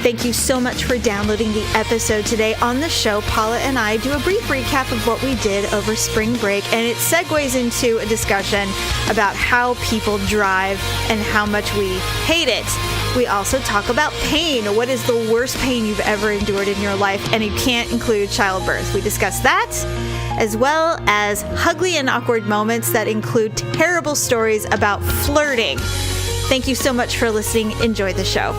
Thank you so much for downloading the episode today. On the show, Paula and I do a brief recap of what we did over spring break, and it segues into a discussion about how people drive and how much we hate it. We also talk about pain. What is the worst pain you've ever endured in your life? And you can't include childbirth. We discuss that, as well as HUglee and Awkward Moments that include terrible stories about flirting. Thank you so much for listening. Enjoy the show.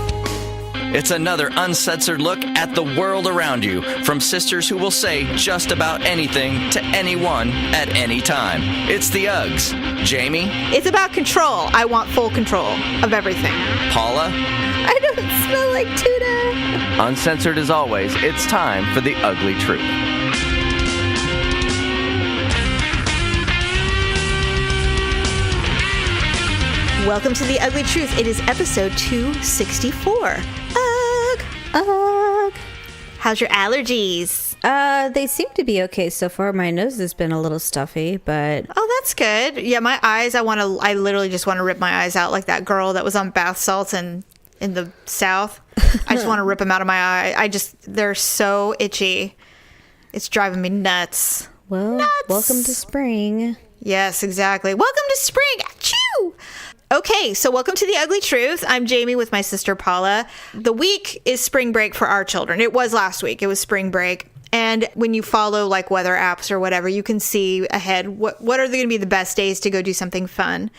It's another uncensored look at the world around you, from sisters who will say just about anything to anyone at any time. It's the Uggs. Jamie? It's about control. I want full control of everything. Paula? I don't smell like tuna. Uncensored as always, it's time for the ugly truth. Welcome to The Ugly Truth. It is episode 264. Ugh. How's your allergies? They seem to be okay so far. My nose has been a little stuffy, but... Oh, that's good. Yeah, my eyes, I literally just want to rip my eyes out like that girl that was on bath salts in the South. I just want to rip them out of my eye. They're so itchy. It's driving me nuts. Well, welcome to spring. Yes, exactly. Welcome to spring. Achoo! Okay, so welcome to The Ugly Truth. I'm Jamie with my sister Paula. The week is spring break for our children. It was last week. It was spring break. And when you follow like weather apps or whatever, you can see ahead what are going to be the best days to go do something fun.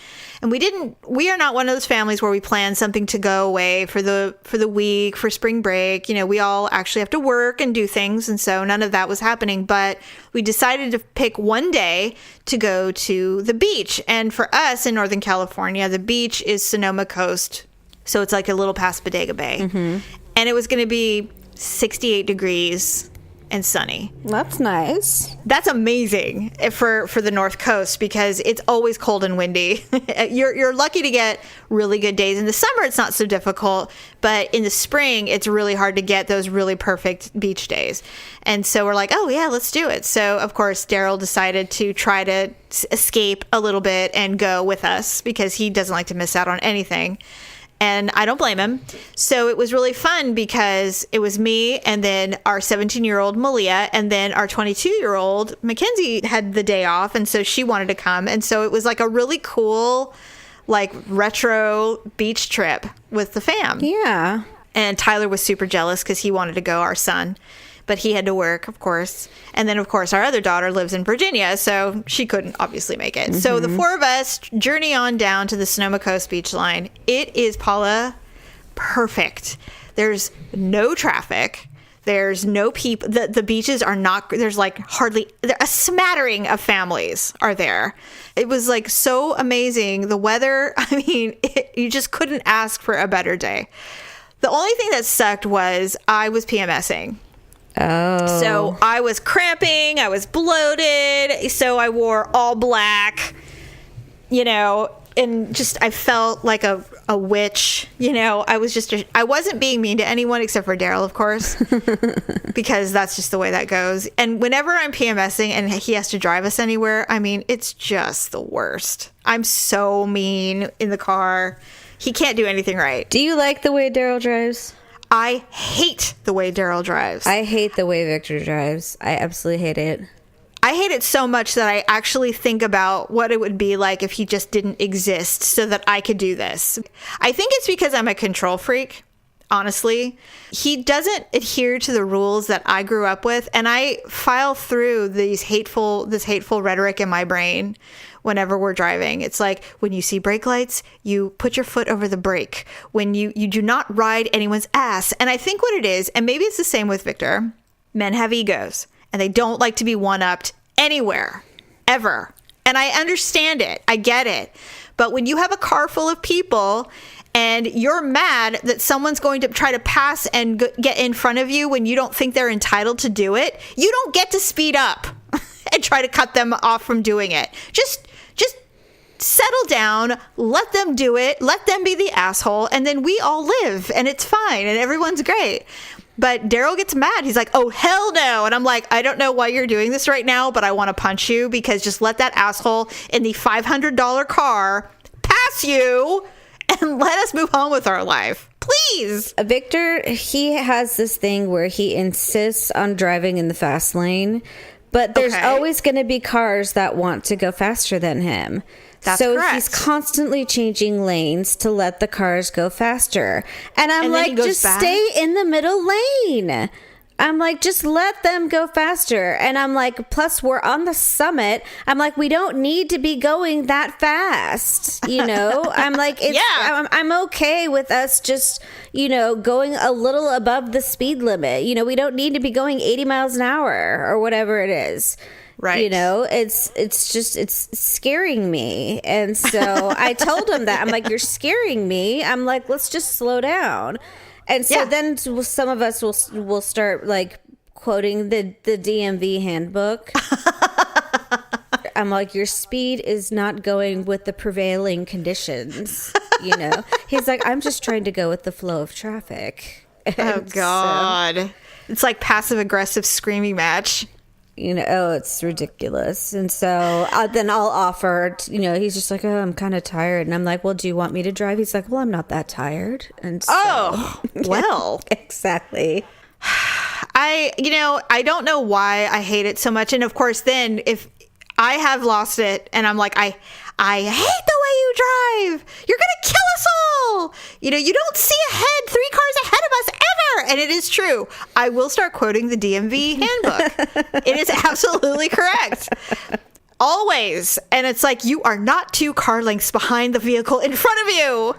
And we are not one of those families where we plan something to go away for the week, for spring break. You know, we all actually have to work and do things. And so none of that was happening. But we decided to pick one day to go to the beach. And for us in Northern California, the beach is Sonoma Coast. So it's like a little past Bodega Bay. Mm-hmm. And it was going to be 68 degrees and sunny. That's nice. That's amazing for the North Coast because it's always cold and windy. You're lucky to get really good days. In the summer, it's not so difficult, but in the spring, it's really hard to get those really perfect beach days. And so we're like, oh yeah, let's do it. So of course, Daryl decided to try to escape a little bit and go with us because he doesn't like to miss out on anything. And I don't blame him. So it was really fun because it was me and then our 17-year-old Malia and then our 22-year-old Mackenzie had the day off. And so she wanted to come. And so it was like a really cool, like retro beach trip with the fam. Yeah. And Tyler was super jealous because he wanted to go, our son. But he had to work, of course. And then, of course, our other daughter lives in Virginia, so she couldn't obviously make it. Mm-hmm. So the four of us journey on down to the Sonoma Coast beach line. It is, Paula, perfect. There's no traffic. There's no people. The beaches are not, there's like hardly, a smattering of families are there. It was like so amazing. The weather, I mean, you just couldn't ask for a better day. The only thing that sucked was I was PMSing. Oh. So I was cramping, I was bloated, so I wore all black, you know, and just, I felt like a witch, you know. I wasn't being mean to anyone except for Daryl, of course, because that's just the way that goes. And whenever I'm PMSing and he has to drive us anywhere, I mean, it's just the worst. I'm so mean in the car. He can't do anything right. Do you like the way Daryl drives? I hate the way Daryl drives. I hate the way Victor drives. I absolutely hate it. I hate it so much that I actually think about what it would be like if he just didn't exist so that I could do this. I think it's because I'm a control freak, honestly. He doesn't adhere to the rules that I grew up with, and I file through this hateful rhetoric in my brain whenever we're driving. It's like, when you see brake lights, you put your foot over the brake. When you do not ride anyone's ass. And I think what it is, and maybe it's the same with Victor, men have egos and they don't like to be one-upped anywhere, ever. And I understand it. I get it. But when you have a car full of people and you're mad that someone's going to try to pass and get in front of you when you don't think they're entitled to do it, you don't get to speed up and try to cut them off from doing it. Just settle down, let them do it, let them be the asshole, and then we all live, and it's fine, and everyone's great. But Daryl gets mad. He's like, oh, hell no. And I'm like, I don't know why you're doing this right now, but I want to punch you, because just let that asshole in the $500 car pass you, and let us move on with our life. Please. Victor, he has this thing where he insists on driving in the fast lane, but there's always going to be cars that want to go faster than him. That's so correct. He's constantly changing lanes to let the cars go faster. And I'm like, just stay in the middle lane. I'm like, just let them go faster. And I'm like, plus we're on the summit. I'm like, we don't need to be going that fast. You know, I'm like, I'm okay with us just, you know, going a little above the speed limit. You know, we don't need to be going 80 miles an hour or whatever it is. Right. You know, it's scaring me. And so I told him that. I'm like, you're scaring me. I'm like, let's just slow down. And so then some of us will start like quoting the DMV handbook. I'm like, your speed is not going with the prevailing conditions. You know, he's like, I'm just trying to go with the flow of traffic. Oh God, it's like passive aggressive screaming match. You know, it's ridiculous. And so then I'll offer, you know, he's just like, oh, I'm kind of tired. And I'm like, well, do you want me to drive? He's like, well, I'm not that tired. And so, well, exactly. I don't know why I hate it so much. And of course, then if I have lost it and I'm like, I hate the way you drive. You're going to kill us all. You know, you don't see ahead 3 cars ahead of us ever. And it is true. I will start quoting the DMV handbook. It is absolutely correct. Always. And it's like, you are not 2 car lengths behind the vehicle in front of you.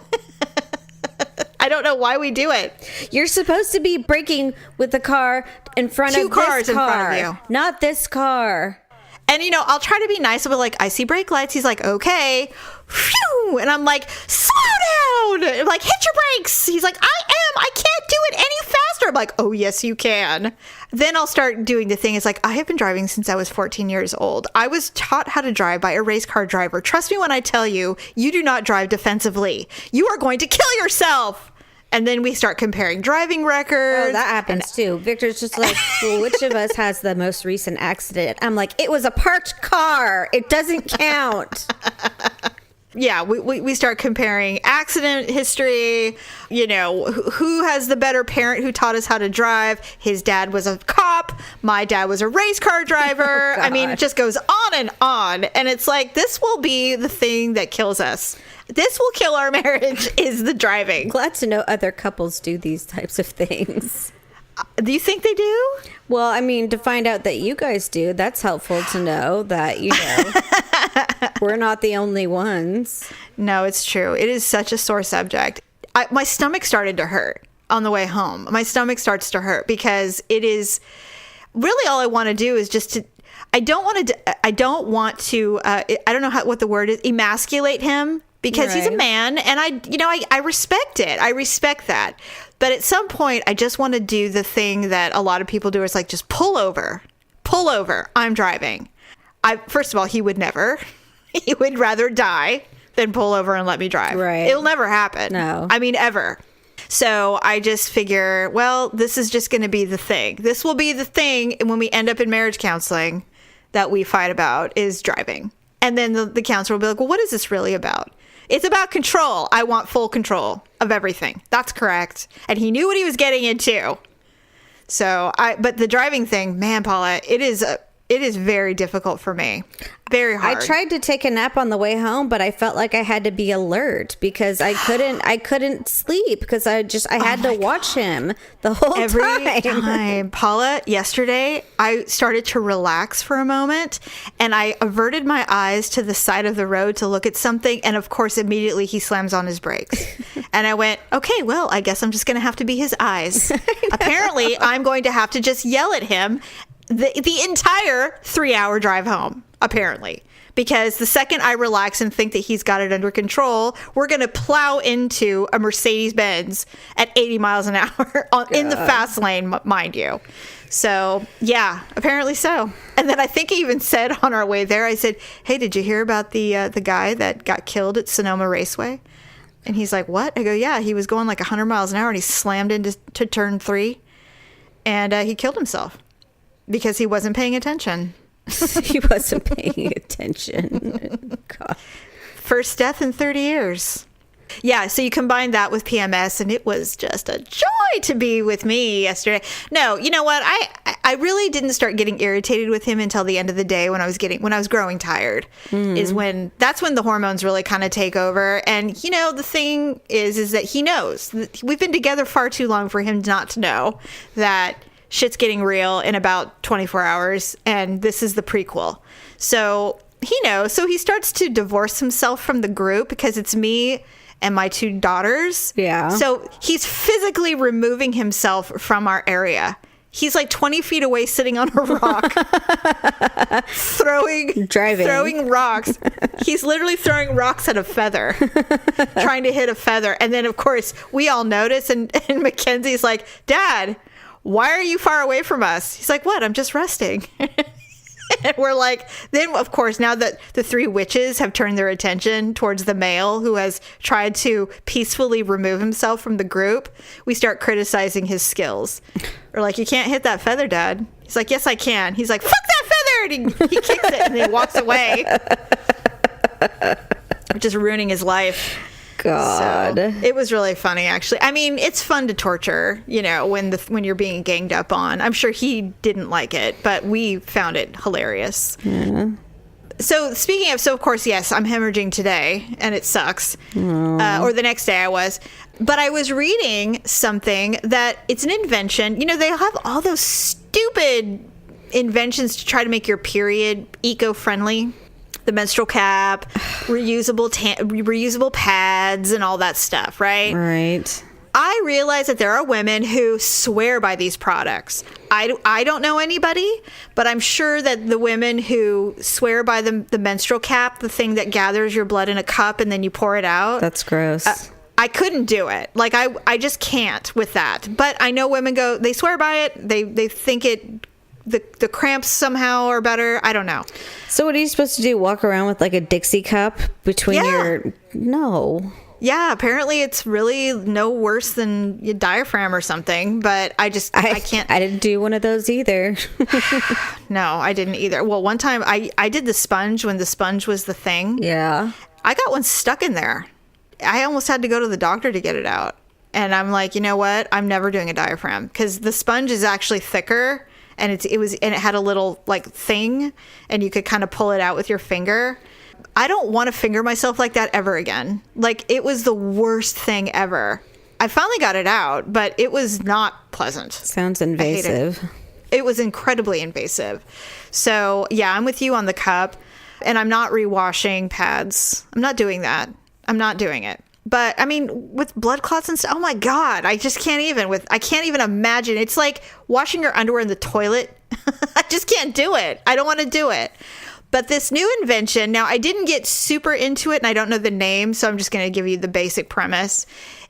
I don't know why we do it. You're supposed to be braking with the car in front of this car. 2 cars in front of you. Not this car. And, you know, I'll try to be nice, but like, I see brake lights. He's like, okay. Phew. And I'm like, slow down. I'm like, hit your brakes. He's like, I can't do it any faster. I'm like, oh, yes, you can. Then I'll start doing the thing. It's like, I have been driving since I was 14 years old. I was taught how to drive by a race car driver. Trust me when I tell you, you do not drive defensively. You are going to kill yourself. And then we start comparing driving records. Oh, that happens too. Victor's just like, well, which of us has the most recent accident? I'm like, it was a parked car. It doesn't count. Yeah, we start comparing accident history. You know, who has the better parent who taught us how to drive? His dad was a cop. My dad was a race car driver. Oh, I mean, it just goes on and on. And it's like, this will be the thing that kills us. This will kill our marriage, is the driving. Glad to know other couples do these types of things. Do you think they do? Well, I mean, to find out that you guys do, that's helpful to know that, you know, we're not the only ones. No, it's true. It is such a sore subject. My stomach started to hurt on the way home. My stomach starts to hurt because it is really all I want to do is just to, I don't want to, I don't know what the word is, emasculate him. Because he's a man, and I respect it. I respect that. But at some point, I just want to do the thing that a lot of people do. It's like, just pull over. Pull over. I'm driving. First of all, he would never. He would rather die than pull over and let me drive. Right. It'll never happen. No. I mean, ever. So I just figure, well, this is just going to be the thing. This will be the thing when we end up in marriage counseling that we fight about is driving. And then the counselor will be like, well, what is this really about? It's about control. I want full control of everything. That's correct. And he knew what he was getting into. So but the driving thing, man, Paula, it is very difficult for me. Very hard. I tried to take a nap on the way home, but I felt like I had to be alert because I couldn't sleep because I had to watch him the whole Every time. Paula, yesterday, I started to relax for a moment and I averted my eyes to the side of the road to look at something. And of course, immediately he slams on his brakes. And I went, okay, well, I guess I'm just going to have to be his eyes. Apparently, I'm going to have to just yell at him the entire 3-hour drive home, apparently. Because the second I relax and think that he's got it under control, we're going to plow into a Mercedes-Benz at 80 miles an hour in the fast lane, mind you. So, yeah, apparently so. And then I think he even said on our way there, I said, hey, did you hear about the guy that got killed at Sonoma Raceway? And he's like, what? I go, yeah, he was going like 100 miles an hour and he slammed into turn 3 and he killed himself. Because he wasn't paying attention. He wasn't paying attention. God. First death in 30 years. Yeah, so you combine that with PMS, and it was just a joy to be with me yesterday. No, you know what? I really didn't start getting irritated with him until the end of the day when I was growing tired. That's when the hormones really kind of take over. And the thing is that he knows. We've been together far too long for him not to know that shit's getting real in about 24 hours, and this is the prequel. So he knows. So he starts to divorce himself from the group because it's me and my 2 daughters. Yeah. So he's physically removing himself from our area. He's like 20 feet away sitting on a rock, throwing rocks. He's literally throwing rocks at a feather, trying to hit a feather. And then, of course, we all notice. And Mackenzie's like, Dad, why are you far away from us? He's like, what? I'm just resting. And we're like, then, of course, now that the 3 witches have turned their attention towards the male who has tried to peacefully remove himself from the group, we start criticizing his skills. We're like, you can't hit that feather, Dad. He's like, yes, I can. He's like, fuck that feather! And he kicks it and he walks away. Just ruining his life. God. So, it was really funny, actually. I mean, it's fun to torture, when you're being ganged up on. I'm sure he didn't like it, but we found it hilarious. Yeah. So speaking of, of course, yes, I'm hemorrhaging today, and it sucks. Or the next day I was. But I was reading something that it's an invention. They have all those stupid inventions to try to make your period eco-friendly. The menstrual cap, reusable pads, and all that stuff, right? Right. I realize that there are women who swear by these products. I don't know anybody, but I'm sure that the women who swear by the menstrual cap, the thing that gathers your blood in a cup and then you pour it out. That's gross. I couldn't do it. Like, I just can't with that. But I know women they swear by it. They think the cramps somehow are better. I don't know. So what are you supposed to do? Walk around with like a Dixie cup between your... No. Yeah, apparently it's really no worse than your diaphragm or something, but I can't. I didn't do one of those either. No, I didn't either. Well, one time I did the sponge when the sponge was the thing. Yeah. I got one stuck in there. I almost had to go to the doctor to get it out. And I'm like, you know what? I'm never doing a diaphragm because the sponge is actually thicker. And it had a little like thing, and you could kind of pull it out with your finger. I don't want to finger myself like that ever again. Like, it was the worst thing ever. I finally got it out, but it was not pleasant. Sounds invasive. It was incredibly invasive. So yeah, I'm with you on the cup, and I'm not rewashing pads. I'm not doing that. I'm not doing it. But I mean, with blood clots and stuff, oh my God, I just can't even imagine. It's like washing your underwear in the toilet. I just can't do it. I don't want to do it. But this new invention, now I didn't get super into it and I don't know the name, so I'm just going to give you the basic premise,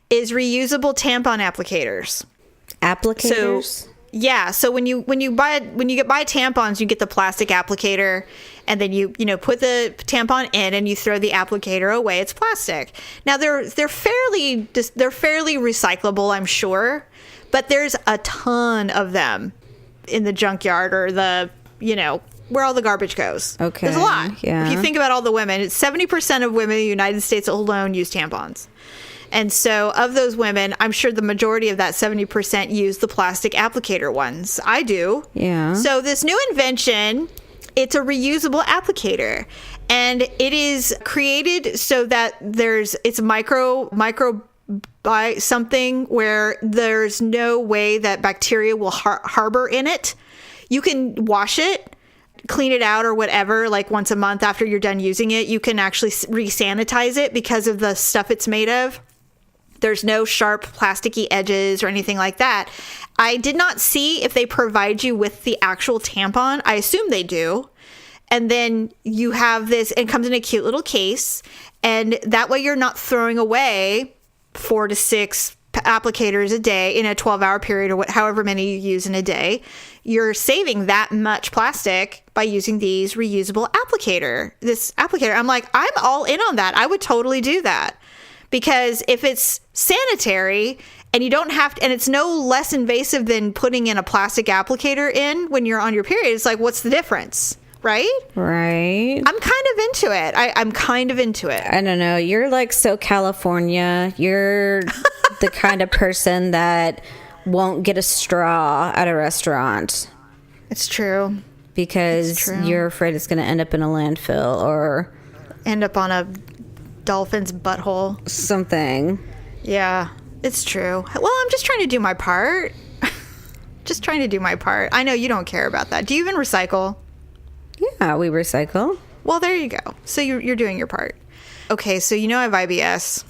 is reusable tampon applicators. Applicators? So, yeah. So when you buy tampons, you get the plastic applicator, and then you put the tampon in and you throw the applicator away. It's plastic. Now they're fairly recyclable, I'm sure, but there's a ton of them in the junkyard or the where all the garbage goes. Okay. There's a lot. Yeah. If you think about all the women, it's 70% of women in the United States alone use tampons. And so of those women, I'm sure the majority of that 70% use the plastic applicator ones. I do. Yeah. So this new invention, it's a reusable applicator. And it is created so that it's micro by something where there's no way that bacteria will harbor in it. You can wash it, clean it out or whatever, like once a month after you're done using it. You can actually re-sanitize it because of the stuff it's made of. There's no sharp plasticky edges or anything like that. I did not see if they provide you with the actual tampon. I assume they do. And then you have this, and it comes in a cute little case. And that way you're not throwing away 4 to 6 applicators a day in a 12-hour period, or however many you use in a day. You're saving that much plastic by using these reusable this applicator. I'm like, I'm all in on that. I would totally do that. Because if it's sanitary and you don't have to, and it's no less invasive than putting in a plastic applicator in when you're on your period, it's like, what's the difference? right? Right. I'm kind of into it. I'm kind of into it. I don't know. You're like so California. You're the kind of person that won't get a straw at a restaurant. It's true. Because you're afraid it's going to end up in a landfill or end up on a dolphin's butthole. Something. Yeah, it's true. Well, I'm just trying to do my part. Just trying to do my part. I know you don't care about that. Do you even recycle? Yeah, we recycle. Well, there you go. So you're doing your part. Okay, so I have IBS.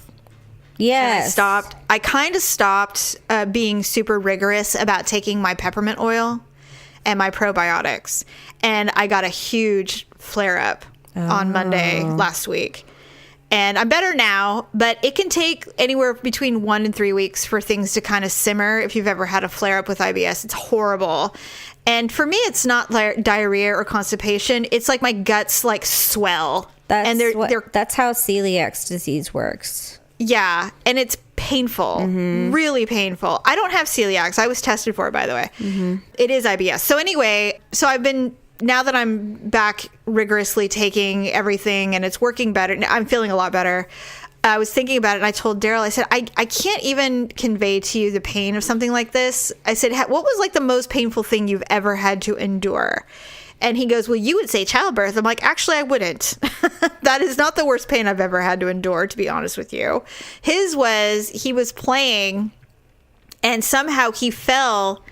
Yes. I kind of stopped being super rigorous about taking my peppermint oil and my probiotics. And I got a huge flare-up on Monday last week. And I'm better now, but it can take anywhere between 1 and 3 weeks for things to kind of simmer. If you've ever had a flare-up with IBS, it's horrible. And for me, it's not like diarrhea or constipation. It's like my guts like swell. That's how celiac disease works. Yeah, and it's painful, really painful. I don't have celiac. I was tested for it, by the way. It is IBS. So anyway, now that I'm back rigorously taking everything and it's working better, I'm feeling a lot better. I was thinking about it and I told Daryl, I said, I can't even convey to you the pain of something like this. I said, what was like the most painful thing you've ever had to endure? And he goes, well, you would say childbirth. I'm like, actually, I wouldn't. That is not the worst pain I've ever had to endure, to be honest with you. His was, he was playing and somehow he fell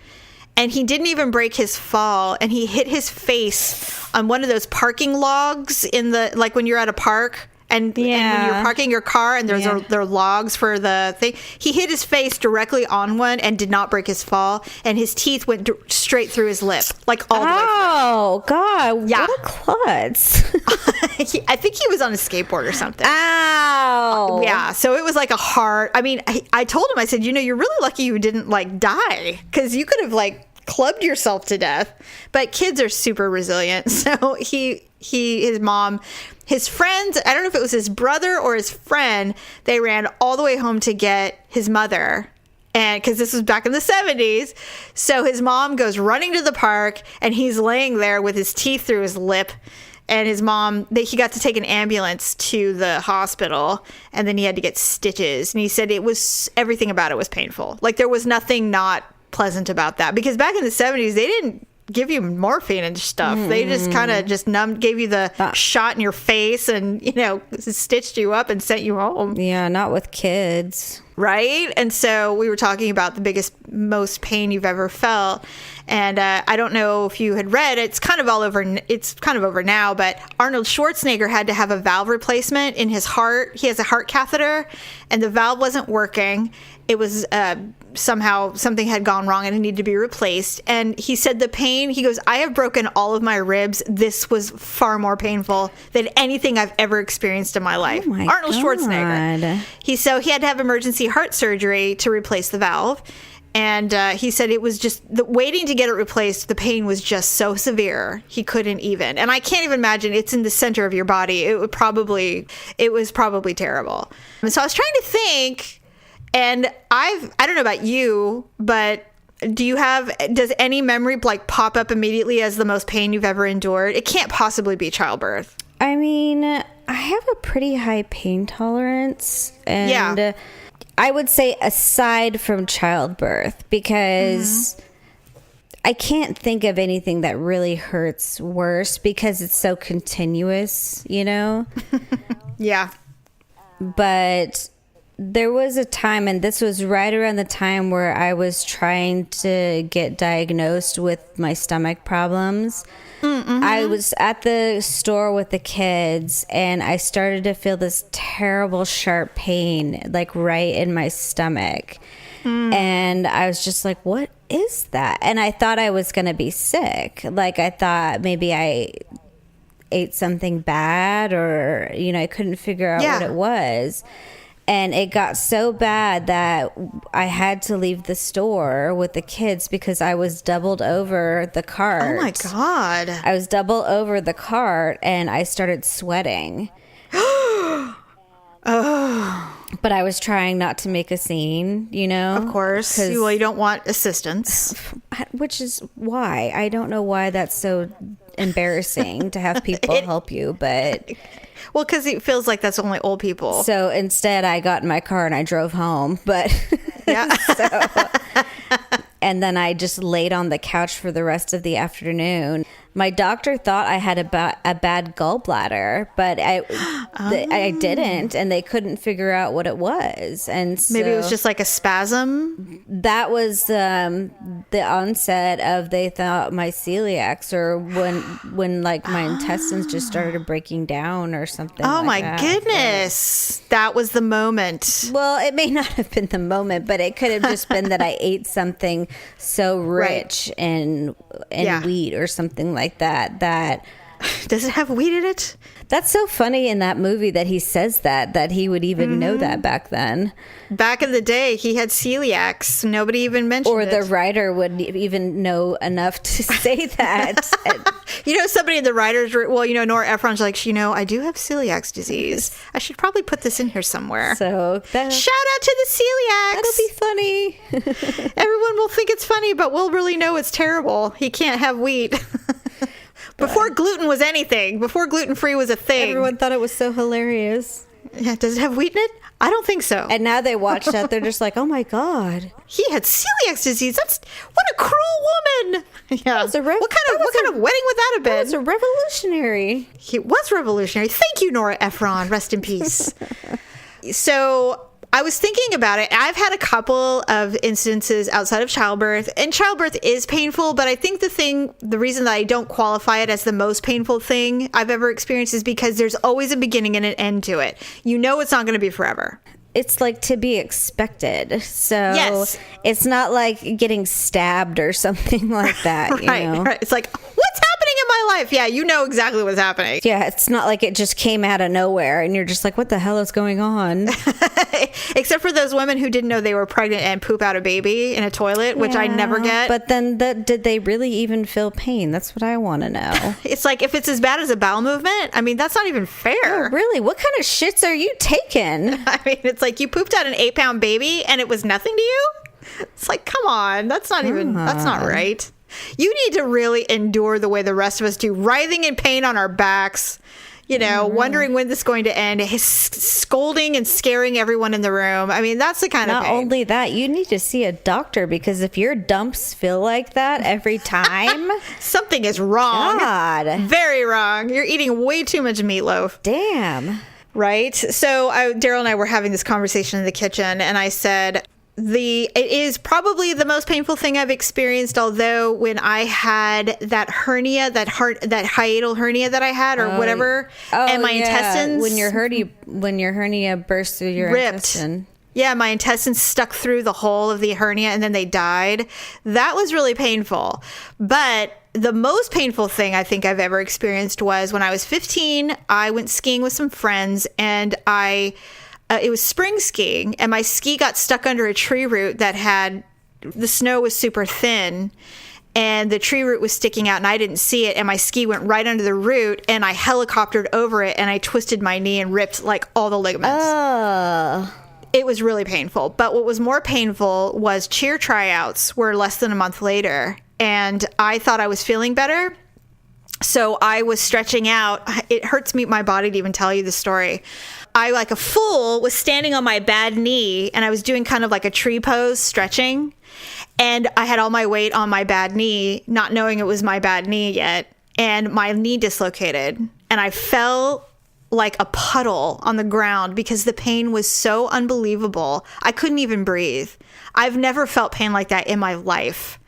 and he didn't even break his fall. And he hit his face on one of those parking logs like when you're at a park. And when you're parking your car and there are logs for the thing, he hit his face directly on one and did not break his fall. And his teeth went straight through his lip, like all the way through. Oh, God. Yeah. What a klutz. I think he was on a skateboard or something. Ow. Yeah. So it was like a hard, I told him, I said, you're really lucky you didn't like die because you could have like clubbed yourself to death. But kids are super resilient. So his mom, his friends, I don't know if it was his brother or his friend, they ran all the way home to get his mother. And because this was back in the 70s. So his mom goes running to the park and he's laying there with his teeth through his lip. And his mom, he got to take an ambulance to the hospital and then he had to get stitches. And he said everything about it was painful. Like there was nothing not pleasant about that. Because back in the 70s, they didn't give you morphine and stuff. They just kind of gave you the shot in your face and, stitched you up and sent you home. Yeah, not with kids. Right? And so we were talking about the most pain you've ever felt. And I don't know if you had read, it's kind of over now, but Arnold Schwarzenegger had to have a valve replacement in his heart. He has a heart catheter and the valve wasn't working. It was somehow something had gone wrong and it needed to be replaced. And he said the pain, he goes, I have broken all of my ribs. This was far more painful than anything I've ever experienced in my life. Oh my Arnold God. Schwarzenegger. He had to have emergency heart surgery to replace the valve. And he said it was just waiting to get it replaced. The pain was just so severe. He couldn't even. And I can't even imagine. It's in the center of your body. It was probably terrible. And so I was trying to think. And I don't know about you, but does any memory like pop up immediately as the most pain you've ever endured? It can't possibly be childbirth. I mean, I have a pretty high pain tolerance. And I would say aside from childbirth, because I can't think of anything that really hurts worse because it's so continuous, Yeah. But there was a time, and this was right around the time where I was trying to get diagnosed with my stomach problems. I was at the store with the kids, and I started to feel this terrible, sharp pain, like right in my stomach. And I was just like, what is that? And I thought I was going to be sick. Like, I thought maybe I ate something bad or, I couldn't figure out what it was. And it got so bad that I had to leave the store with the kids because I was doubled over the cart. Oh, my God. I was double over the cart and I started sweating. Oh. But I was trying not to make a scene, Of course. Well, you don't want assistance. Which is why. I don't know why that's so embarrassing to have people help you, but... Well, because it feels like that's only old people. So instead, I got in my car and I drove home, but... Yeah. And then I just laid on the couch for the rest of the afternoon. My doctor thought I had a bad gallbladder, but I didn't, and they couldn't figure out what it was. And so maybe it was just like a spasm. That was the onset of, they thought, my celiacs, or when like my intestines just started breaking down or something. Oh, like my that. goodness. That was the moment. Well, it may not have been the moment, but it could have just been that I ate something so rich in wheat or something like that. Does it have wheat in it? That's so funny in that movie that he says that he would even know that back then. Back in the day, he had celiacs. Nobody even mentioned it. Or the writer would even know enough to say that. Somebody in the writers' room, Nora Ephron's like, I do have celiac disease. I should probably put this in here somewhere. So shout out to the celiacs. That'll be funny. Everyone will think it's funny, but we'll really know it's terrible. He can't have wheat. Before gluten was anything, before gluten-free was a thing. Everyone thought it was so hilarious. Yeah, does it have wheat in it? I don't think so. And now they watch that, they're just like, oh my God. He had celiac disease. What a cruel woman. Yeah. What kind of wedding would that have been? That was a revolutionary. He was revolutionary. Thank you, Nora Ephron. Rest in peace. So I was thinking about it. I've had a couple of instances outside of childbirth, and childbirth is painful, but I think the reason that I don't qualify it as the most painful thing I've ever experienced is because there's always a beginning and an end to it. It's not going to be forever. It's like to be expected. So yes. It's not like getting stabbed or something like that. Right. It's like, what's happening in my life? Yeah, you know exactly what's happening. Yeah, it's not like it just came out of nowhere and you're just like, what the hell is going on? Except for those women who didn't know they were pregnant and poop out a baby in a toilet, which I never get. But then did they really even feel pain? That's what I want to know. It's like, if it's as bad as a bowel movement, I mean, that's not even fair. Oh, really? What kind of shits are you taking? I mean, it's like you pooped out an 8-pound baby and it was nothing to you? It's like, come on. That's not right. You need to really endure the way the rest of us do, writhing in pain on our backs, wondering when this is going to end, scolding and scaring everyone in the room. I mean, that's the kind of pain. Not only that, you need to see a doctor, because if your dumps feel like that every time, something is wrong. God. Very wrong. You're eating way too much meatloaf. Damn. Right? So Daryl and I were having this conversation in the kitchen, and I said, it is probably the most painful thing I've experienced, although when I had that hernia, that hiatal hernia that I had, or whatever, and my intestines, when your hernia burst through your intestine. Yeah, my intestines stuck through the hole of the hernia and then they died. That was really painful. But the most painful thing I think I've ever experienced was when I was 15, I went skiing with some friends, and it was spring skiing, and my ski got stuck under a tree root the snow was super thin, and the tree root was sticking out, and I didn't see it, and my ski went right under the root, and I helicoptered over it, and I twisted my knee and ripped like all the ligaments. It was really painful. But what was more painful was cheer tryouts were less than a month later, and I thought I was feeling better. So I was stretching out. It hurts my body to even tell you the story. I, like a fool, was standing on my bad knee, and I was doing kind of like a tree pose, stretching. And I had all my weight on my bad knee, not knowing it was my bad knee yet. And my knee dislocated. And I fell like a puddle on the ground because the pain was so unbelievable. I couldn't even breathe. I've never felt pain like that in my life.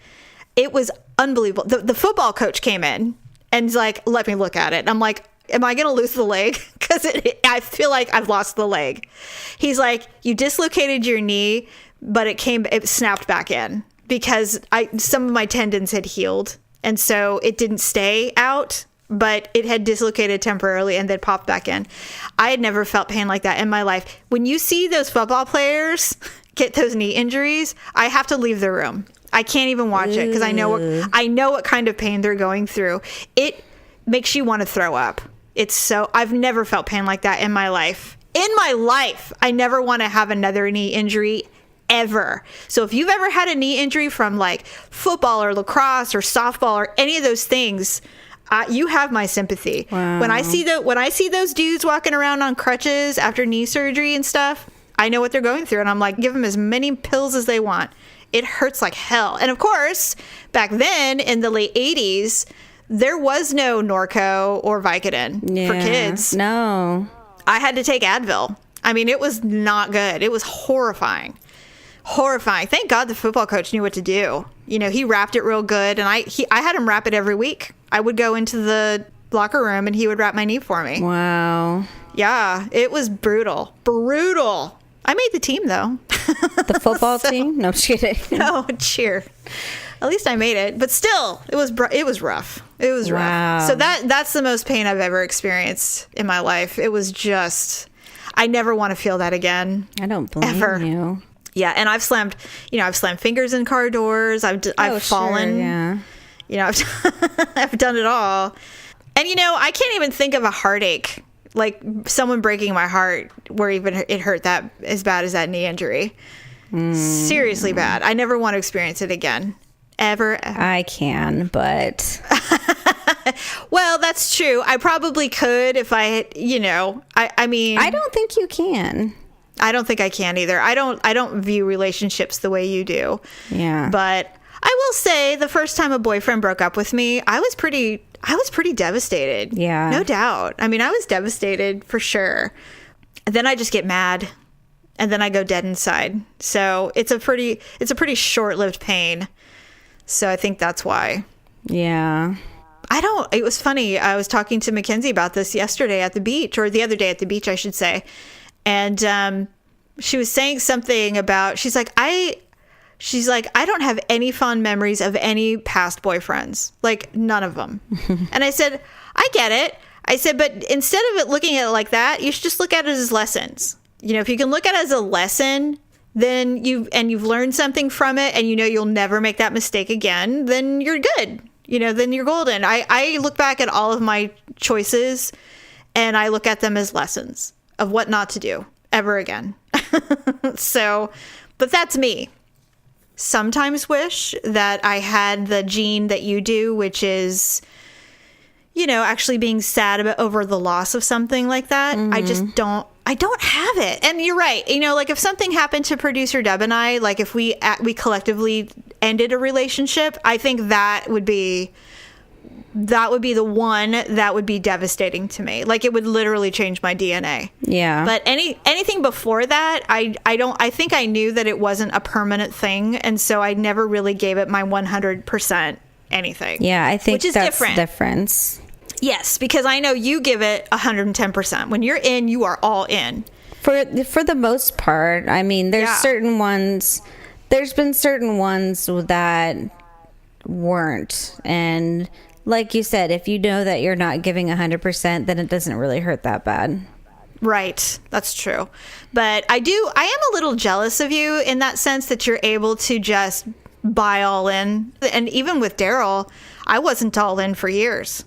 It was unbelievable. The football coach came in and was like, let me look at it. And I'm like, am I going to lose the leg? Because I feel like I've lost the leg. He's like, you dislocated your knee, but it snapped back in because some of my tendons had healed. And so it didn't stay out, but it had dislocated temporarily and then popped back in. I had never felt pain like that in my life. When you see those football players get those knee injuries, I have to leave the room. I can't even watch it because I know what kind of pain they're going through. It makes you want to throw up. I've never felt pain like that in my life. In my life, I never want to have another knee injury ever. So if you've ever had a knee injury from like football or lacrosse or softball or any of those things, You have my sympathy. Wow. When I see those dudes walking around on crutches after knee surgery and stuff, I know what they're going through, and I'm like, give them as many pills as they want. It hurts like hell. And of course, back then in the late 80s, there was no Norco or Vicodin for kids. No. I had to take Advil. I mean, it was not good. It was horrifying. Horrifying. Thank God the football coach knew what to do. You know, he wrapped it real good, and I had him wrap it every week. I would go into the locker room, and he would wrap my knee for me. Wow. Yeah, it was brutal. Brutal. I made the team, though. The football team? No, I'm just kidding. No, cheer. At least I made it. But still, it was rough. It was rough. So that's the most pain I've ever experienced in my life. It was just, I never want to feel that again. I don't blame you. Yeah, and I've slammed fingers in car doors. I've fallen. Sure, yeah. You know, I've done it all. And, you know, I can't even think of a heartache, like someone breaking my heart, where even it hurt that as bad as that knee injury. Seriously bad. I never want to experience it again. Ever. I can, but... Well, that's true. I probably could if I, you know, I mean... I don't think you can. I don't think I can either. I don't view relationships the way you do. Yeah. But I will say the first time a boyfriend broke up with me, I was pretty devastated. Yeah. No doubt. I mean, I was devastated for sure. And then I just get mad, and then I go dead inside. So it's a pretty short-lived pain. So I think that's why. Yeah. It was funny. I was talking to Mackenzie about this yesterday at the beach, or the other day at the beach, I should say. And she was saying something about, she's like, I don't have any fond memories of any past boyfriends, like none of them. And I said, I get it. I said, but instead of looking at it like that, you should just look at it as lessons. You know, if you can look at it as a lesson, then you've learned something from it, and you know you'll never make that mistake again, then you're good. You know, then you're golden. I look back at all of my choices, and I look at them as lessons of what not to do ever again. So, but that's me. Sometimes wish that I had the gene that you do, which is, you know, actually being sad over the loss of something like that. Mm-hmm. I don't have it. And you're right. You know, like if something happened to producer Deb and I, like if we collectively ended a relationship, I think that would be the one that would be devastating to me. Like it would literally change my DNA. Yeah. But anything before that, I think I knew that it wasn't a permanent thing, and so I never really gave it my 100% anything. Yeah, I think which is that's different. The difference. Yes, because I know you give it 110%. When you're in, you are all in. For the most part. I mean, there's certain ones. There's been certain ones that weren't, and like you said, if you know that you're not giving 100%, then it doesn't really hurt that bad. Right. That's true. But I am a little jealous of you in that sense that you're able to just buy all in. And even with Daryl, I wasn't all in for years.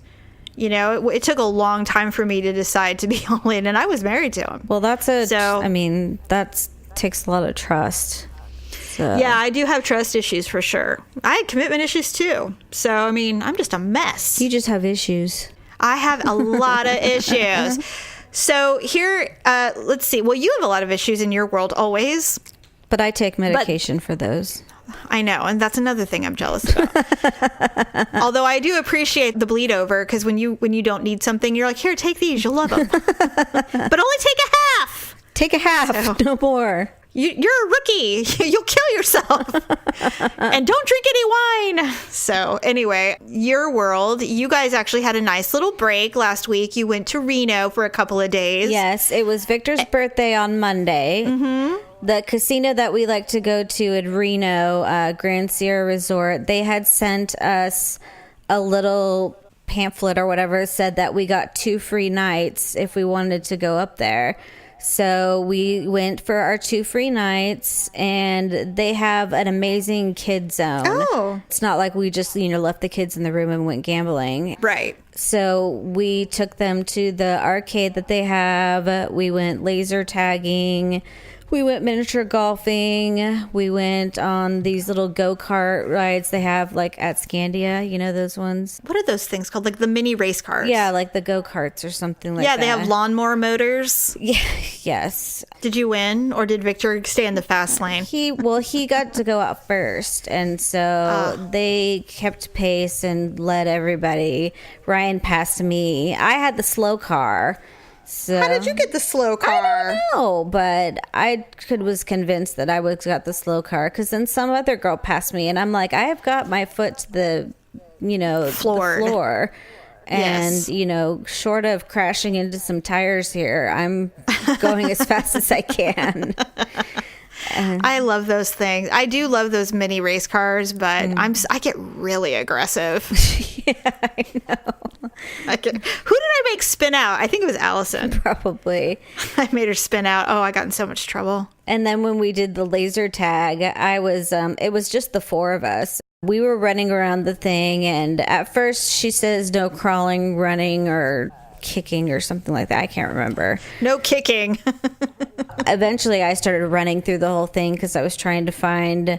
You know, it took a long time for me to decide to be all in, and I was married to him. Well, that takes a lot of trust. So. Yeah, I do have trust issues for sure. I had commitment issues too. So, I mean, I'm just a mess. You just have issues. I have a lot of issues. So here, let's see. Well, you have a lot of issues in your world always. But I take medication for those. I know. And that's another thing I'm jealous about. Although I do appreciate the bleed over, because when you don't need something, you're like, here, take these. You'll love them. But only take a half. Take a half. No more. You're a rookie. You'll kill yourself. And don't drink any wine. So anyway, your world, you guys actually had a nice little break last week. You went to Reno for a couple of days. Yes, it was Victor's birthday on Monday. Mm-hmm. The casino that we like to go to in Reno, Grand Sierra Resort, they had sent us a little pamphlet or whatever, said that we got 2 free nights if we wanted to go up there. So we went for our 2 free nights, and they have an amazing kid zone. Oh. It's not like we just, left the kids in the room and went gambling. Right. So we took them to the arcade that they have. We went laser tagging. We went miniature golfing. We went on these little go-kart rides they have like at Scandia. You know those ones? What are those things called? Like the mini race cars? Yeah, like the go-karts or something like that. Yeah, they have lawnmower motors. Yeah, yes. Did you win or did Victor stay in the fast lane? He got to go out first. And so they kept pace and led everybody. Ryan passed me. I had the slow car. So, how did you get the slow car? I don't know, but I was convinced that I got the slow car because then some other girl passed me, and I'm like, I have got my foot to the, floor. And, short of crashing into some tires here, I'm going as fast as I can. I love those things. I do love those mini race cars, but I get really aggressive. Yeah, I know. Who did I make spin out? I think it was Allison. Probably. I made her spin out. Oh, I got in so much trouble. And then when we did the laser tag, it was just the four of us. We were running around the thing, and at first she says no crawling, running, or kicking or something like that. I can't remember. No kicking. Eventually I started running through the whole thing because I was trying to find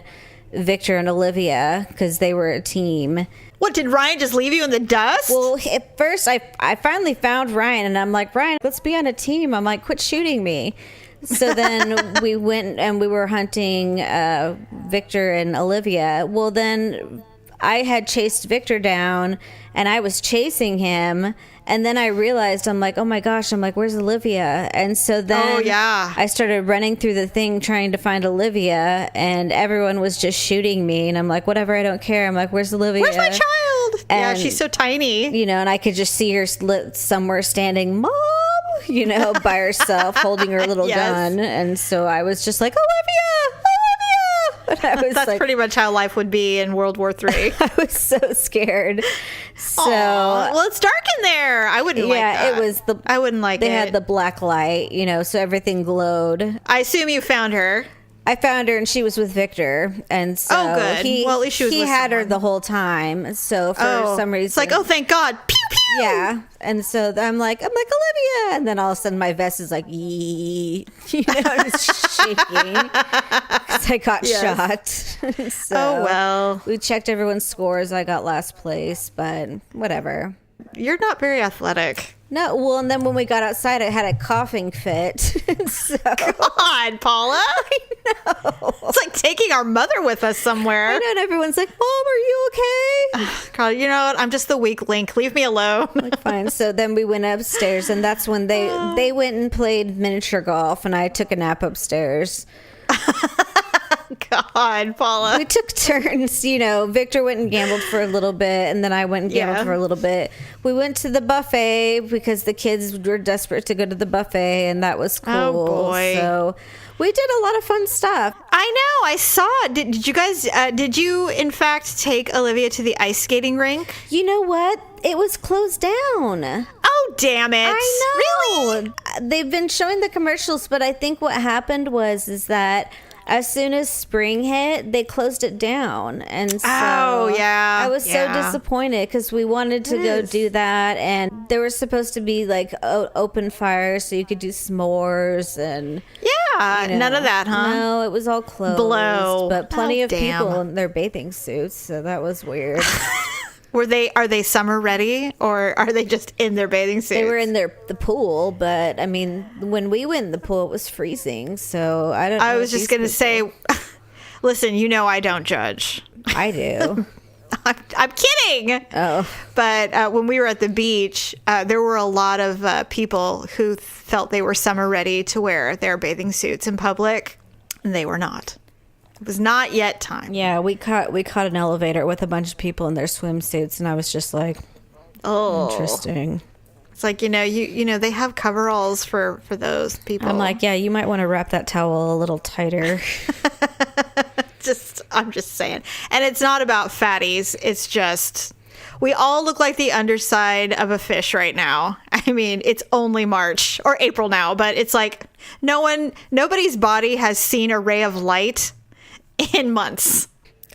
Victor and Olivia because they were a team. What, did Ryan just leave you in the dust? Well, at first I finally found Ryan, and I'm like, Ryan, let's be on a team. I'm like, quit shooting me. So then we went and we were hunting Victor and Olivia. Well, then I had chased Victor down and I was chasing him. And then I realized, I'm like, oh my gosh, where's Olivia? And so then I started running through the thing trying to find Olivia, and everyone was just shooting me. And I'm like, whatever, I don't care. I'm like, where's Olivia? Where's my child? And, yeah, she's so tiny. And I could just see her somewhere standing, Mom, by herself, holding her little gun. And so I was just like, Olivia! That's pretty much how life would be in World War III. I was so scared. So, well, it's dark in there. I wouldn't like that. Yeah, it was I wouldn't like They it. had the black light, so everything glowed. I assume you found her. I found her, and she was with Victor, and so good. Well, at least she was with had someone. her the whole time. So for some reason, it's like, oh, thank God, pew pew. Yeah, and so I'm like Olivia, and then all of a sudden my vest is like, it's shaking because I got shot. So oh well, we checked everyone's scores. I got last place, but whatever. You're not very athletic. No, well, and then when we got outside, I had a coughing fit. So. God, Paula. I know. It's like taking our mother with us somewhere. I know, and everyone's like, Mom, are you okay? God, you know what? I'm just the weak link. Leave me alone. Like, fine. So then we went upstairs, and that's when they went and played miniature golf, and I took a nap upstairs. God, Paula. We took turns, Victor went and gambled for a little bit, and then I went and gambled for a little bit. We went to the buffet because the kids were desperate to go to the buffet, and that was cool. Oh, boy. So we did a lot of fun stuff. I know. I saw it. Did you guys, did you, in fact, take Olivia to the ice skating rink? You know what? It was closed down. Oh, damn it. I know. Really? They've been showing the commercials, but I think what happened is that as soon as spring hit, they closed it down. And so I was so disappointed because we wanted to go do that. And there was supposed to be like open fire so you could do s'mores and... Yeah, none of that, huh? No, it was all closed. Blow. But plenty of people in their bathing suits, so that was weird. Are they summer ready, or are they just in their bathing suits? They were in the pool, but I mean, when we went in the pool, it was freezing. So I don't know. I was just going to say, listen, I don't judge. I do. I'm kidding. Oh. But when we were at the beach, there were a lot of people who felt they were summer ready to wear their bathing suits in public, and they were not. It was not yet time. Yeah, we caught an elevator with a bunch of people in their swimsuits, and I was just like, "Oh, interesting." It's like they have coveralls for those people. I'm like, yeah, you might want to wrap that towel a little tighter. I'm just saying, and it's not about fatties. It's just we all look like the underside of a fish right now. I mean, it's only March or April now, but it's like nobody's body has seen a ray of light in months.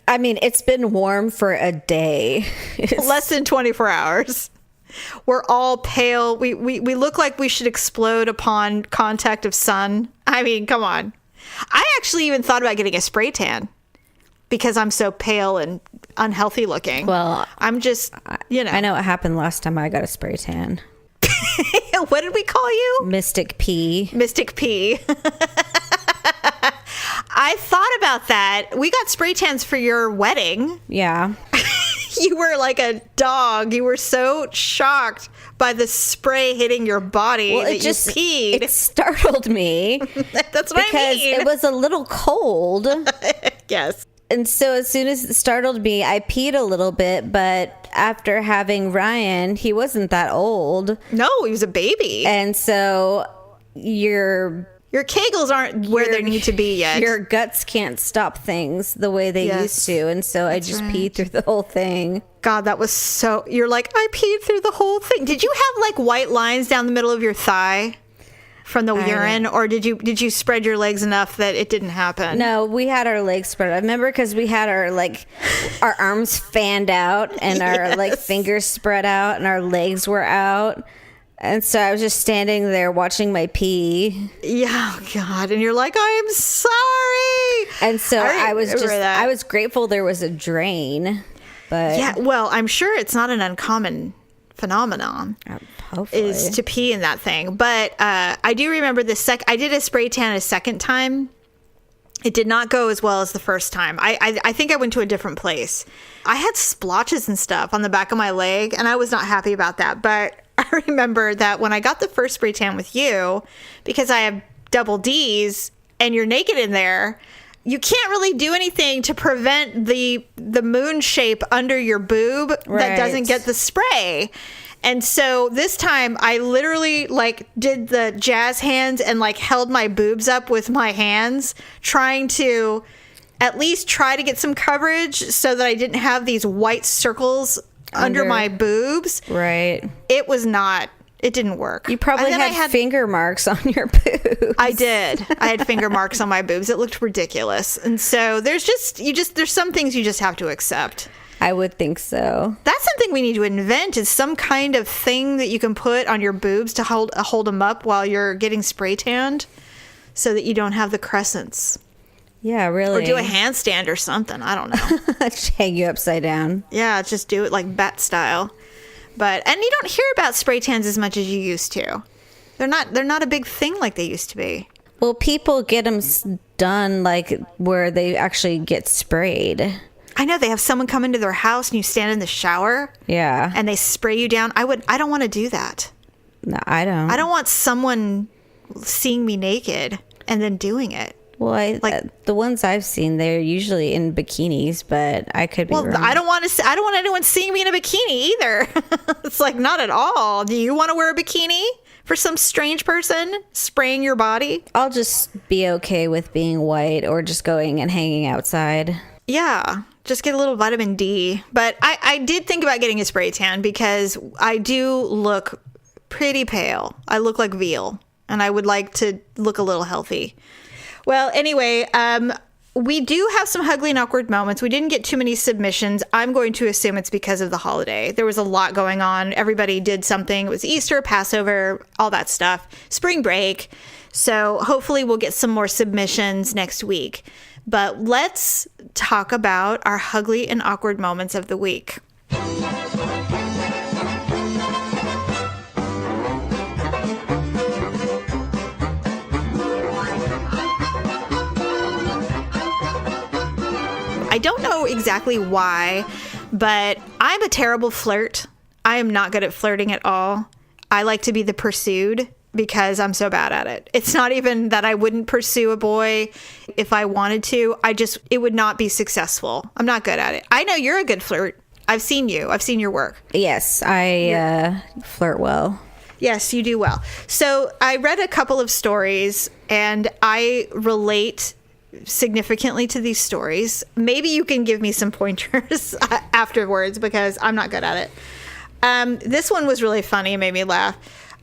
I mean, it's been warm for a day. Less than 24 hours. We're all pale. We look like we should explode upon contact of sun. I mean, come on. I actually even thought about getting a spray tan because I'm so pale and unhealthy looking. Well, I'm just, I know what happened last time I got a spray tan. What did we call you? Mystic P. Mystic P. I thought about that. We got spray tans for your wedding. Yeah. You were like a dog. You were so shocked by the spray hitting your body that you peed. It startled me. That's what I mean. Because it was a little cold. Yes. And so as soon as it startled me, I peed a little bit. But after having Ryan, he wasn't that old. No, he was a baby. And so your kegels aren't where they need to be yet. Your guts can't stop things the way they used to. And so I just peed through the whole thing. God, that was so... You're like, I peed through the whole thing. Did you have like white lines down the middle of your thigh from the urine? Or did you spread your legs enough that it didn't happen? No, we had our legs spread. I remember because we had our arms fanned out and our fingers spread out and our legs were out. And so I was just standing there watching my pee. Yeah, oh God. And you're like, I am sorry. And so I was grateful there was a drain. But yeah, well, I'm sure it's not an uncommon phenomenon. Hopefully. Is to pee in that thing. But I do remember I did a spray tan a second time. It did not go as well as the first time. I think I went to a different place. I had splotches and stuff on the back of my leg, and I was not happy about that. But I remember that when I got the first spray tan with you, because I have double D's and you're naked in there, you can't really do anything to prevent the moon shape under your boob that doesn't get the spray. And so this time I literally did the jazz hands and held my boobs up with my hands, trying to at least try to get some coverage so that I didn't have these white circles under my boobs. Right. It didn't work. You probably had finger marks on your boobs. I did. I had finger marks on my boobs. It looked ridiculous. And so there's some things you just have to accept. I would think so. That's something we need to invent, is some kind of thing that you can put on your boobs to hold them up while you're getting spray tanned so that you don't have the crescents. Yeah, really. Or do a handstand or something. I don't know. Just hang you upside down. Yeah, just do it like bat style. And you don't hear about spray tans as much as you used to. They're not a big thing like they used to be. Well, people get them done where they actually get sprayed. I know, they have someone come into their house and you stand in the shower. Yeah. And they spray you down. I don't want to do that. No, I don't. I don't want someone seeing me naked and then doing it. Well, the ones I've seen, they're usually in bikinis, but I could be wrong. I don't want anyone seeing me in a bikini either. It's not at all. Do you want to wear a bikini for some strange person spraying your body? I'll just be okay with being white or just going and hanging outside. Yeah, just get a little vitamin D. But I did think about getting a spray tan because I do look pretty pale. I look like veal, and I would like to look a little healthy. Well, anyway, we do have some HUglee and Awkward Moments. We didn't get too many submissions. I'm going to assume it's because of the holiday. There was a lot going on. Everybody did something. It was Easter, Passover, all that stuff, spring break. So hopefully we'll get some more submissions next week. But let's talk about our HUglee and Awkward Moments of the week. I don't know exactly why, but I'm a terrible flirt. I am not good at flirting at all. I like to be the pursued because I'm so bad at it. It's not even that I wouldn't pursue a boy if I wanted to. It would not be successful. I'm not good at it. I know you're a good flirt. I've seen you. I've seen your work. Yes, I flirt well. Yes, you do well. So I read a couple of stories and I relate significantly to these stories. Maybe you can give me some pointers afterwards because I'm not good at it. This one was really funny and made me laugh.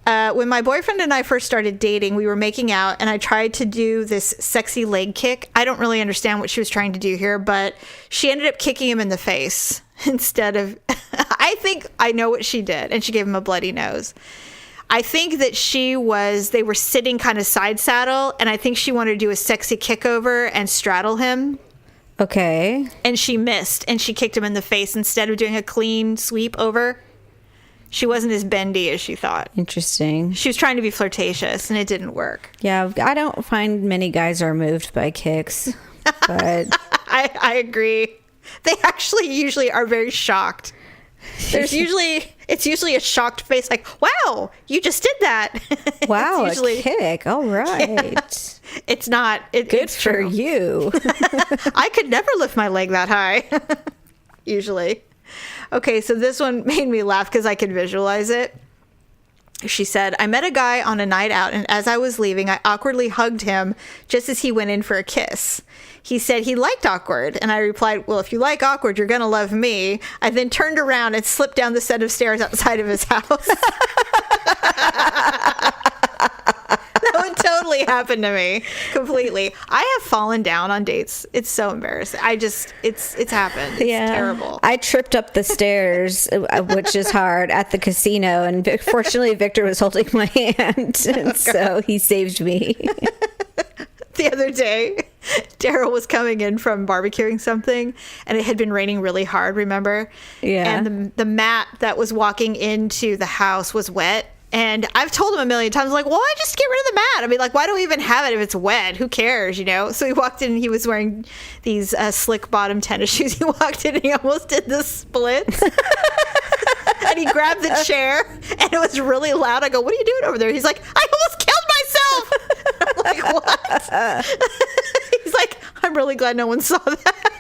When my boyfriend and I first started dating, we were making out and I tried to do this sexy leg kick. I don't really understand what she was trying to do here, but she ended up kicking him in the face instead of, I think I know what she did, and she gave him a bloody nose. I think that they were sitting kind of side saddle, and I think she wanted to do a sexy kickover and straddle him. Okay. And she missed, and she kicked him in the face instead of doing a clean sweep over. She wasn't as bendy as she thought. Interesting. She was trying to be flirtatious, and it didn't work. Yeah, I don't find many guys are moved by kicks, but... I agree. They actually usually are very shocked. It's usually a shocked face, like, wow, you just did that. Wow, a kick. All right. Yeah. It's not. Good for you. I could never lift my leg that high, usually. Okay, so this one made me laugh because I could visualize it. She said, I met a guy on a night out, and as I was leaving, I awkwardly hugged him just as he went in for a kiss. He said he liked awkward, and I replied, well, if you like awkward, you're going to love me. I then turned around and slipped down the set of stairs outside of his house. That would totally happen to me. Completely. I have fallen down on dates. It's so embarrassing. It's happened. It's terrible. I tripped up the stairs, which is hard, at the casino, and fortunately Victor was holding my hand, and so he saved me. The other day, Daryl was coming in from barbecuing something, and it had been raining really hard, remember? Yeah. And the mat that was walking into the house was wet. And I've told him a million times, like, why just get rid of the mat? I mean, like, why do we even have it if it's wet? Who cares, you know? So he walked in, and he was wearing these slick bottom tennis shoes. He walked in, and he almost did the splits. And he grabbed the chair, and it was really loud. I go, what are you doing over there? He's like, I almost killed myself. I'm like, what? He's like, I'm really glad no one saw that.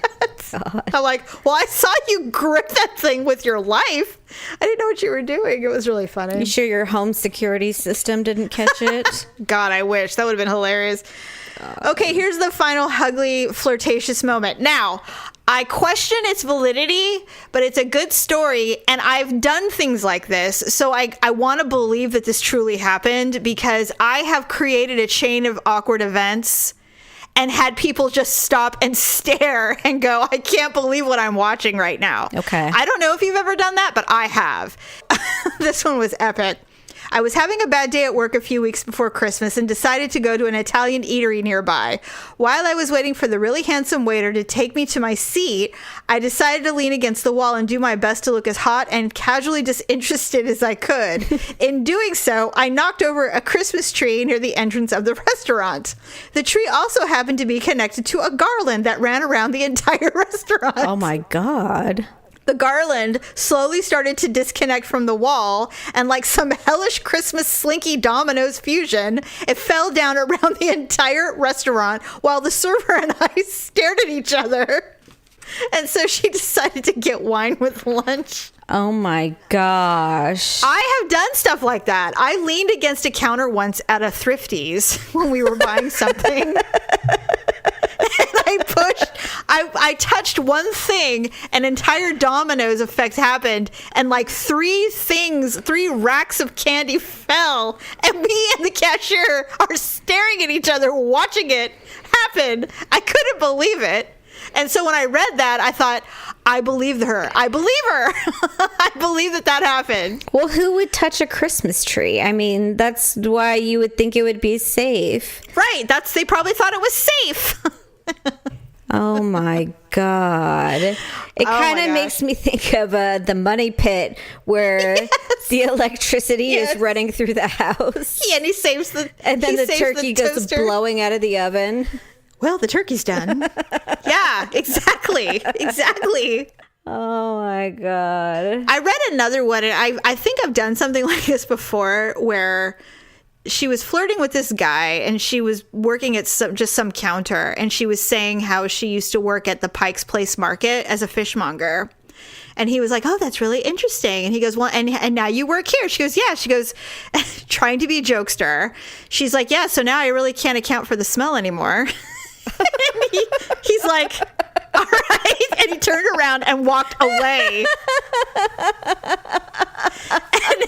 God. I'm like, well, I saw you grip that thing with your life. I didn't know what you were doing. It was really funny. You sure your home security system didn't catch it? God, I wish. That would have been hilarious. Okay, here's the final HUglee flirtatious moment. Now, I question its validity, but it's a good story, and I've done things like this, so I want to believe that this truly happened, because I have created a chain of awkward events and had people just stop and stare and go, I can't believe what I'm watching right now. Okay. I don't know if you've ever done that, but I have. This one was epic. I was having a bad day at work a few weeks before Christmas and decided to go to an Italian eatery nearby. While I was waiting for the really handsome waiter to take me to my seat, I decided to lean against the wall and do my best to look as hot and casually disinterested as I could. In doing so, I knocked over a Christmas tree near the entrance of the restaurant. The tree also happened to be connected to a garland that ran around the entire restaurant. Oh my God. The garland slowly started to disconnect from the wall, and like some hellish Christmas Slinky Dominoes fusion, it fell down around the entire restaurant while the server and I stared at each other. And so she decided to get wine with lunch. Oh my gosh. I have done stuff like that. I leaned against a counter once at a Thrifties when we were buying something. And I touched one thing, an entire dominoes effect happened, and like three racks of candy fell, and me and the cashier are staring at each other watching it happen. I couldn't believe it. And so when I read that, I thought, I believe her. I believe her. I believe that happened. Well, who would touch a Christmas tree? I mean, that's why you would think it would be safe. Right. They probably thought it was safe. Oh my God. It kind of makes me think of the Money Pit where the electricity is running through the house. Yeah, and he saves the And then the turkey goes blowing out of the oven. Well, the turkey's done. Yeah, exactly. Exactly. Oh my God. I read another one, and I think I've done something like this before, where she was flirting with this guy, and she was working at some counter, and she was saying how she used to work at the Pike's Place Market as a fishmonger. And he was like, oh, that's really interesting. And he goes, well, and now you work here. She goes, yeah. She goes, trying to be a jokester. She's like, yeah, so now I really can't account for the smell anymore. And he's like, all right. And he turned around and walked away. And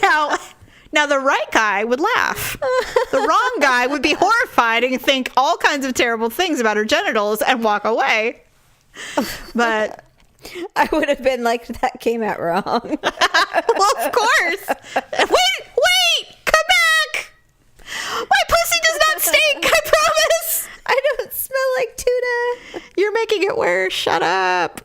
now the right guy would laugh. The wrong guy would be horrified and think all kinds of terrible things about her genitals and walk away. But I would have been like, that came out wrong. Well, of course. Wait, come You're making it worse. Shut up.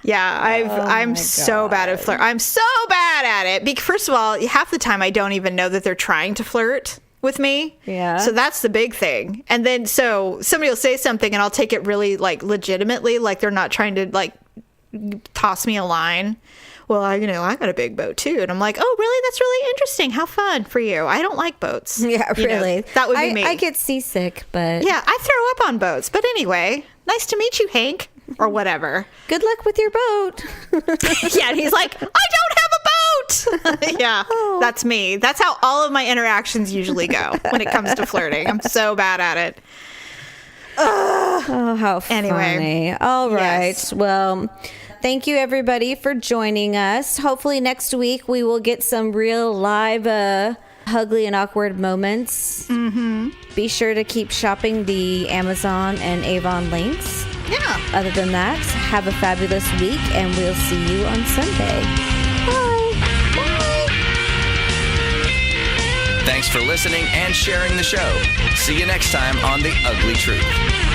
Yeah, I'm so bad at flirt. I'm so bad at it. First of all, half the time I don't even know that they're trying to flirt with me. Yeah. So that's the big thing. And then so somebody will say something and I'll take it really like legitimately, like they're not trying to like toss me a line. Well, I got a big boat too. And I'm like, oh, really? That's really interesting. How fun for you. I don't like boats. Yeah, really. That would be me. I get seasick, but... Yeah, I throw up on boats. But anyway, nice to meet you, Hank. Or whatever. Good luck with your boat. Yeah, and he's like, I don't have a boat. Yeah, That's me. That's how all of my interactions usually go when it comes to flirting. I'm so bad at it. Oh, how funny. Anyway. All right. Yes. Well... Thank you, everybody, for joining us. Hopefully next week we will get some real live HUglee and Awkward Moments. Mm-hmm. Be sure to keep shopping the Amazon and Avon links. Yeah. Other than that, have a fabulous week, and we'll see you on Sunday. Bye. Thanks for listening and sharing the show. See you next time on The Ugly Truth.